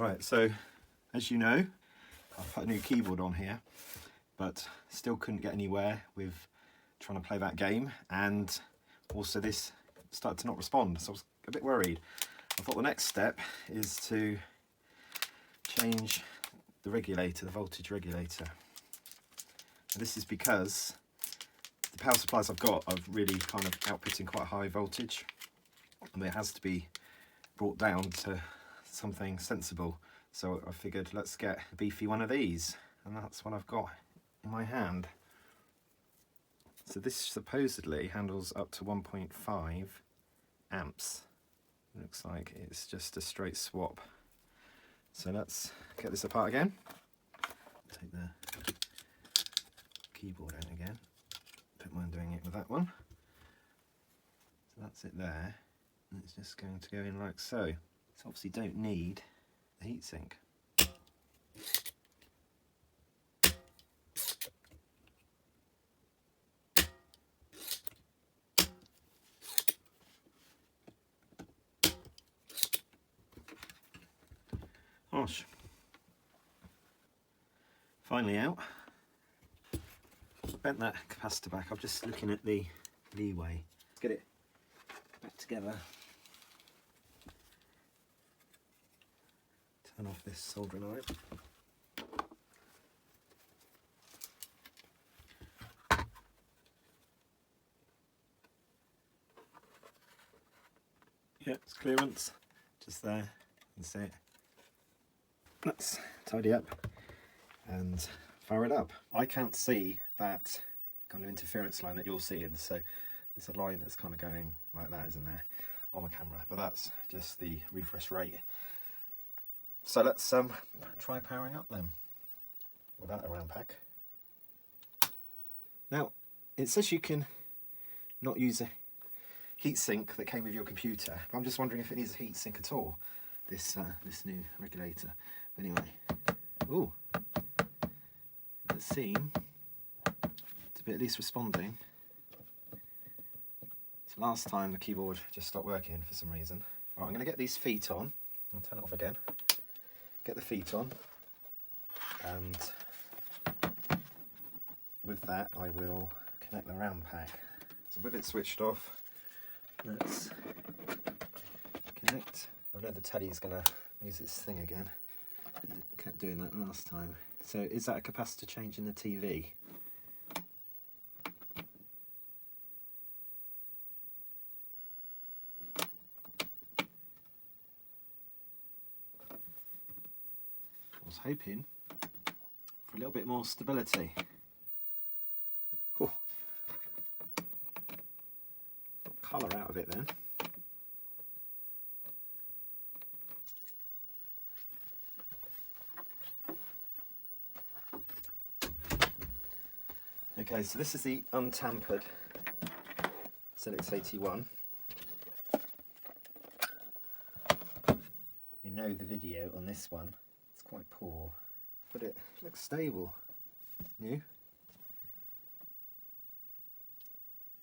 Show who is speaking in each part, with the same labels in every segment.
Speaker 1: Right, so as you know, I've put a new keyboard on here, but still couldn't get anywhere with trying to play that game, and also this started to not respond, so I was a bit worried. I thought the next step is to change the regulator, the voltage regulator. And this is because the power supplies I've got are really kind of outputting quite high voltage, and it has to be brought down to something sensible. So I figured let's get a beefy one of these, and that's what I've got in my hand. So this supposedly handles up to 1.5 amps. Looks like it's just a straight swap. So let's get this apart again. Take the keyboard out again. Don't mind doing it with that one. So that's it there. And it's just going to go in like so. So obviously don't need the heatsink. Gosh. Finally out. Bent that capacitor back. I'm just looking at the leeway. Let's get it back together. Turn off this soldering iron. Yeah, it's clearance. Just there. That's it. Let's tidy up and fire it up. I can't see that kind of interference line that you're seeing, so there's a line that's kind of going like that, isn't there, on the camera, but that's just the refresh rate. So let's try powering up then without a rampack. Now it says you can not use a heatsink that came with your computer, but I'm just wondering if it needs a heatsink at all, this new regulator. Anyway, oh, it does seem to be at least responding. So last time the keyboard just stopped working for some reason. Right, I'm going to get these feet on. I'll turn it off again. Get the feet on, and with that I will connect the rampack. So with it switched off, let's connect. I know the telly's going to use its thing again. It kept doing that last time. So is that a capacitor change in the TV? I was hoping for a little bit more stability. Got colour out of it then. Okay, so this is the untampered ZX81. You know the video on this one, it's quite poor, but it looks stable. New.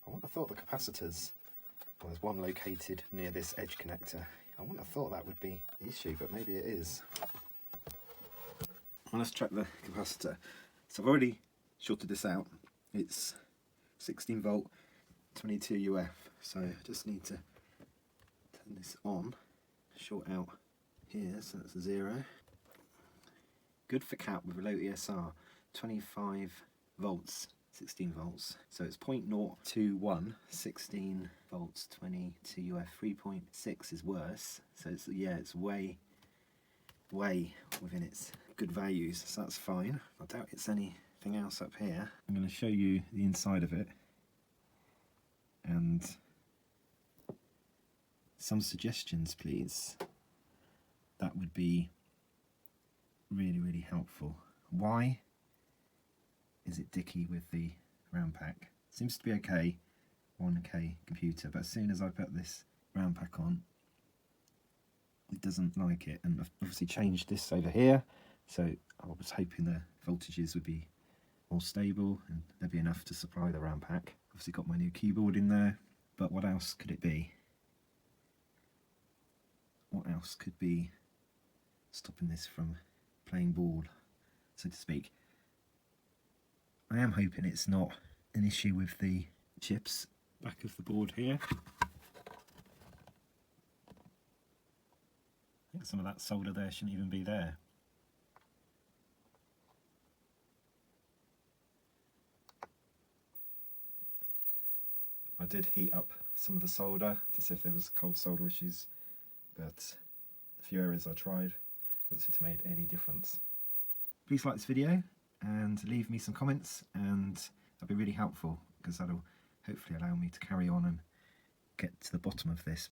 Speaker 1: I wouldn't have thought the capacitors, well, there's one located near this edge connector. I wouldn't have thought that would be the issue, but maybe it is. Well, let's check the capacitor. So I've already shorted this out. It's 16 volt, 22 UF, so I just need to turn this on, short out here, so that's 0. Good for cap with a low ESR, 25 volts, 16 volts, so it's 0.021, 16 volts, 22 UF, 3.6 is worse, so it's, yeah, it's way within its good values, so that's fine. I doubt it's anything else up here. I'm going to show you the inside of it and some suggestions, please. That would be really helpful. Why is it dicky with the rampack? Seems to be okay, 1K computer, but as soon as I put this rampack on, it doesn't like it. And I've obviously changed this over here, so I was hoping the voltages would be more stable and there'd be enough to supply the rampack. Obviously got my new keyboard in there, but what else could it be? What else could be stopping this from playing ball, so to speak. I am hoping it's not an issue with the chips back of the board here. I think some of that solder there shouldn't even be there. I did heat up some of the solder to see if there was cold solder issues, but a few areas I tried, doesn't seem to have made any difference. Please like this video and leave me some comments, and that'd be really helpful because that'll hopefully allow me to carry on and get to the bottom of this.